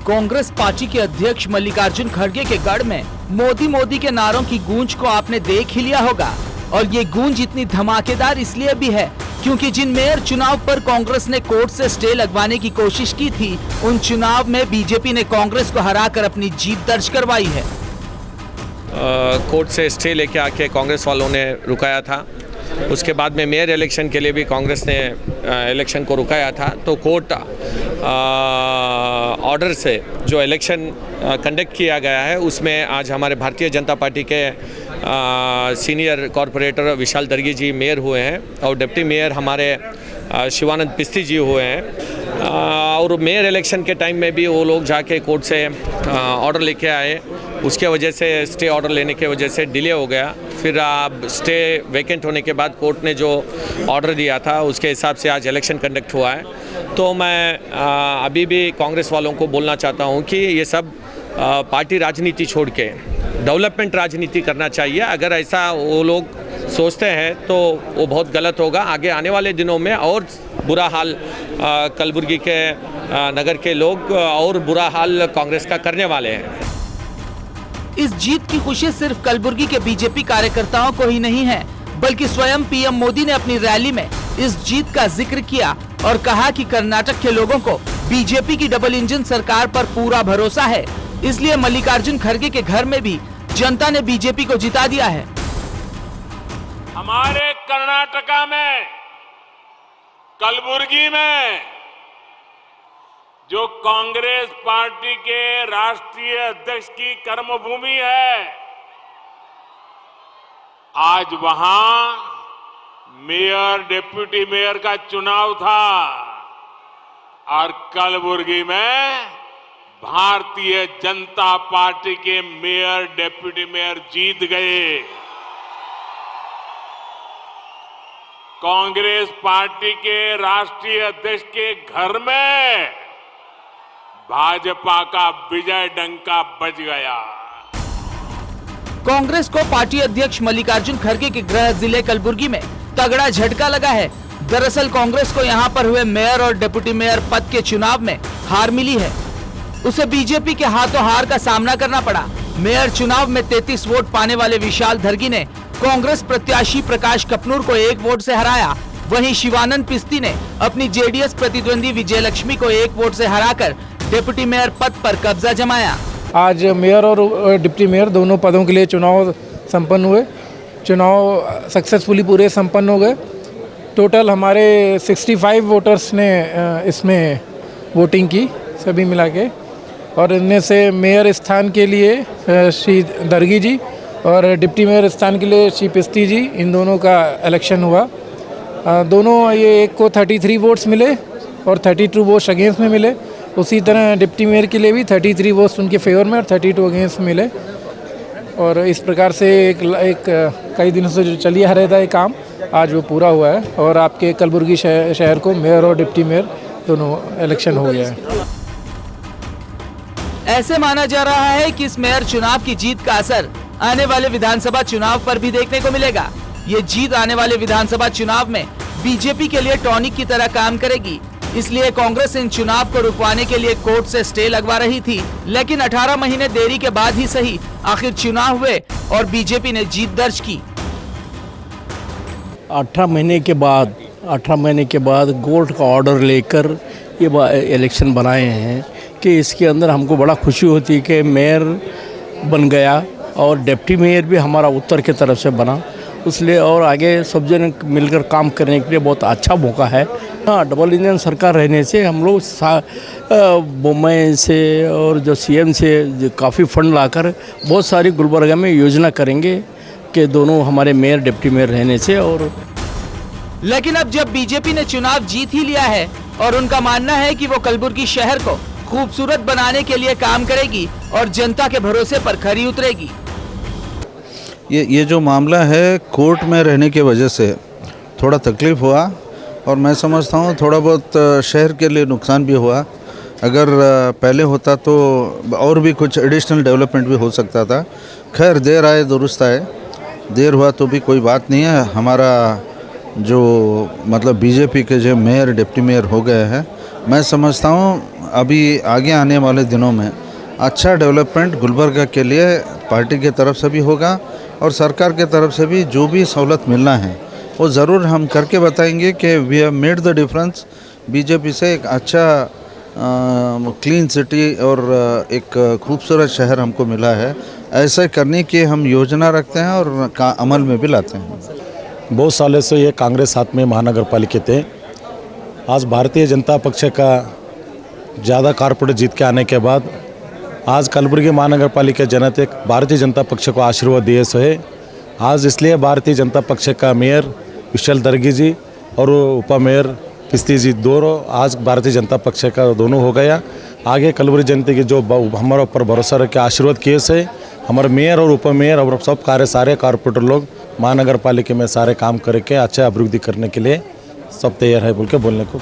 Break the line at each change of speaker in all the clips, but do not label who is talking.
Congress party के अध्यक्ष मल्लिकार्जुन खड़गे के गढ़ में मोदी मोदी के नारों की गूंज को आपने देख ही लिया होगा। और ये गूंज इतनी धमाकेदार इसलिए भी है क्योंकि जिन मेयर चुनाव पर कांग्रेस ने कोर्ट से स्टे लगवाने की कोशिश की थी, उन चुनाव में बीजेपी ने कांग्रेस को हराकर अपनी जीत दर्ज करवाई है।
कोर्ट से स्टे लेके आके कांग्रेस वालों ने रुकाया था। उसके बाद में मेयर इलेक्शन के लिए भी कांग्रेस ने इलेक्शन को रुकाया था। तो कोर्ट ऑर्डर से जो इलेक्शन कंडक्ट किया गया है उसमें आज हमारे भारतीय जनता पार्टी के सीनियर कॉरपोरेटर विशाल दर्गी जी मेयर हुए हैं और डिप्टी मेयर हमारे शिवानंद पिस्ती जी हुए हैं। और मेयर इलेक्शन के टाइम में भी वो लोग जाके कोर्ट से ऑर्डर लेके आए, उसके वजह से स्टे ऑर्डर लेने के वजह से डिले हो गया। फिर अब स्टे वैकेंट होने के बाद कोर्ट ने जो ऑर्डर दिया था उसके हिसाब से आज इलेक्शन कंडक्ट हुआ है। तो मैं अभी भी कांग्रेस वालों को बोलना चाहता हूं कि ये सब पार्टी राजनीति छोड़ के डेवलपमेंट राजनीति करना चाहिए। अगर ऐसा वो लोग सोचते हैं तो वो बहुत गलत होगा। आगे आने वाले दिनों में और बुरा हाल कलबुर्गी के नगर के लोग और बुरा हाल कांग्रेस का करने वाले हैं।
इस जीत की खुशी सिर्फ कलबुर्गी के बीजेपी कार्यकर्ताओं को ही नहीं है, बल्कि स्वयं पीएम मोदी ने अपनी रैली में इस जीत का जिक्र किया और कहा कि कर्नाटक के लोगों को बीजेपी की डबल इंजन सरकार पर पूरा भरोसा है। इसलिए मल्लिकार्जुन खड़गे के घर में भी जनता ने बीजेपी को जिता दिया है।
हमारे कर्नाटका में, कलबुर्गी में जो कांग्रेस पार्टी के राष्ट्रीय अध्यक्ष की कर्मभूमि है, आज वहां मेयर डिप्टी मेयर का चुनाव था और कलबुर्गी में भारतीय जनता पार्टी के मेयर डिप्टी मेयर जीत गए। कांग्रेस पार्टी के राष्ट्रीय अध्यक्ष के घर में भाजपा का विजय डंका बज गया।
कांग्रेस को पार्टी अध्यक्ष मल्लिकार्जुन खड़गे के गृह जिले कलबुर्गी में तगड़ा झटका लगा है। दरअसल कांग्रेस को यहां पर हुए मेयर और डिप्टी मेयर पद के चुनाव में हार मिली है। उसे बीजेपी के हाथों हार का सामना करना पड़ा। मेयर चुनाव में 33 वोट पाने वाले विशाल दर्गी ने कांग्रेस प्रत्याशी प्रकाश कपनूर को 1 वोट से हराया। वहीं शिवानंद पिस्ती ने अपनी जेडीएस प्रतिद्वंदी विजय लक्ष्मी को 1 वोट से हराकर डिप्टी मेयर पद पर कब्जा जमाया।
आज मेयर और डिप्टी मेयर दोनों पदों के लिए चुनाव संपन्न हुए। चुनाव सक्सेसफुली पूरे संपन्न हो गए। टोटल हमारे 65 वोटर्स ने इसमें वोटिंग की सभी मिला के, और इनमें से मेयर स्थान के लिए श्री दर्गी जी और डिप्टी मेयर स्थान के लिए श्री पिस्ती जी, इन दोनों का इलेक्शन हुआ। दोनों ये एक को 33 वोट्स मिले और 32 वोट्स अगेंस्ट में मिले। उसी तरह डिप्टी मेयर के लिए भी 33 वोट्स उनके फेवर में और 32 अगेंस्ट मिले। और इस प्रकार से एक कई दिनों से जो चली आ रहा था ये काम, आज वो पूरा हुआ है और आपके कलबुर्गी शहर को मेयर और डिप्टी मेयर दोनों इलेक्शन हो गया है।
ऐसे माना जा रहा है कि इस मेयर चुनाव की जीत का असर आने वाले विधानसभा चुनाव पर भी देखने को मिलेगा। ये जीत आने वाले विधानसभा चुनाव में बीजेपी के लिए टॉनिक की तरह काम करेगी। इसलिए कांग्रेस इन चुनाव को रुकवाने के लिए कोर्ट से स्टे लगवा रही थी, लेकिन 18 महीने देरी के बाद ही सही आखिर चुनाव हुए और बीजेपी ने जीत दर्ज की।
18 महीने के बाद कोर्ट का ऑर्डर लेकर ये इलेक्शन बनाए हैं कि इसके अंदर हमको बड़ा खुशी होती है कि मेयर बन गया और डिप्टी मेयर भी हमारा उत्तर की तरफ से बना, इसलिए और आगे सब जन मिलकर काम करने के लिए बहुत अच्छा मौका है। हाँ, डबल इंजन सरकार रहने से हम लोग बम्बई से और जो सीएम से काफ़ी फंड लाकर बहुत सारी गुलबर्गा में योजना करेंगे कि दोनों हमारे मेयर डिप्टी मेयर रहने से। और
लेकिन अब जब बीजेपी ने चुनाव जीत ही लिया है और उनका मानना है कि वो कलबुर्गी शहर को खूबसूरत बनाने के लिए काम करेगी और जनता के भरोसे पर खरी उतरेगी।
ये जो मामला है कोर्ट में रहने की वजह से थोड़ा तकलीफ़ हुआ और मैं समझता हूँ थोड़ा बहुत शहर के लिए नुकसान भी हुआ। अगर पहले होता तो और भी कुछ एडिशनल डेवलपमेंट भी हो सकता था। खैर देर आए दुरुस्त आए, देर हुआ तो भी कोई बात नहीं है। हमारा जो मतलब बीजेपी के जो मेयर डिप्टी मेयर हो गए हैं, मैं समझता हूँ अभी आगे आने वाले दिनों में अच्छा डेवलपमेंट गुलबर्गा के लिए पार्टी की तरफ से भी होगा और सरकार के तरफ से भी जो भी सहूलत मिलना है वो ज़रूर हम करके बताएंगे कि we have made the difference. BJP से एक अच्छा क्लीन सिटी और एक खूबसूरत शहर हमको मिला है। ऐसे करने की हम योजना रखते हैं और अमल में भी लाते हैं।
बहुत सालों से ये कांग्रेस हाथ में महानगर पालिका थे। आज भारतीय जनता पक्ष का ज़्यादा कारपोरेट जीत के आने के बाद आज कलबुर्गी महानगर पालिका जनता भारतीय जनता पक्ष को आशीर्वाद दिए सो है। आज इसलिए भारतीय जनता पक्ष का मेयर विशाल दर्गी जी और उप मेयर पिस्ती जी दोनों आज भारतीय जनता पक्ष का दोनों हो गया। आगे कलबुर्गी जनता की जो हमारे ऊपर भरोसा रख के आशीर्वाद किए से हमारे मेयर और उप मेयर और सब सारे कारपोरेटर लोग महानगर पालिका में सारे काम करके अच्छा अभिवृद्धि करने के लिए सब तैयार है बोल के बोलने को।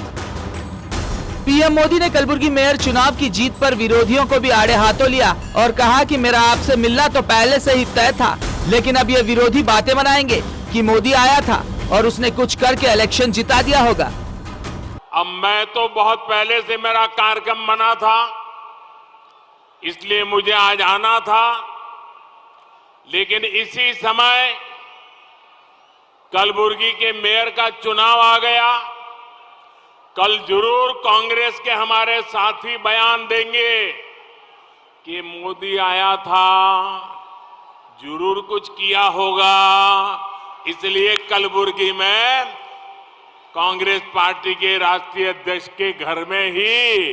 पीएम मोदी ने कलबुर्गी मेयर चुनाव की जीत पर विरोधियों को भी आड़े हाथों लिया और कहा कि मेरा आपसे मिलना तो पहले से ही तय था, लेकिन अब ये विरोधी बातें बनाएंगे कि मोदी आया था और उसने कुछ करके इलेक्शन जिता दिया होगा।
अब मैं तो बहुत पहले से मेरा कार्यक्रम बना था, इसलिए मुझे आज आना था, लेकिन इसी समय कलबुर्गी के मेयर का चुनाव आ गया। कल जरूर कांग्रेस के हमारे साथी बयान देंगे कि मोदी आया था, जरूर कुछ किया होगा, इसलिए कलबुर्गी में कांग्रेस पार्टी के राष्ट्रीय अध्यक्ष के घर में ही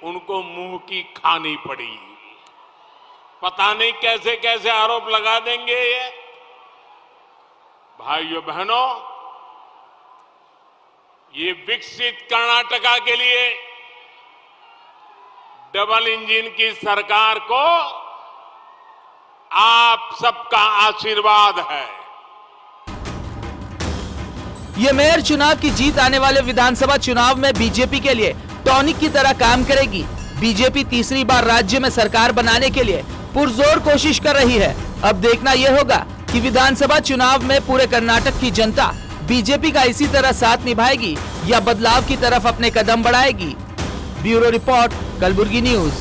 उनको मुंह की खानी पड़ी। पता नहीं कैसे कैसे आरोप लगा देंगे ये। भाइयों बहनों, ये विकसित कर्नाटका के लिए डबल इंजन की सरकार को आप सबका आशीर्वाद है।
ये मेयर चुनाव की जीत आने वाले विधानसभा चुनाव में बीजेपी के लिए टॉनिक की तरह काम करेगी। बीजेपी तीसरी बार राज्य में सरकार बनाने के लिए पुरजोर कोशिश कर रही है। अब देखना यह होगा कि विधानसभा चुनाव में पूरे कर्नाटक की जनता बीजेपी का इसी तरह साथ निभाएगी या बदलाव की तरफ अपने कदम बढ़ाएगी। Bureau report, Kalaburagi news.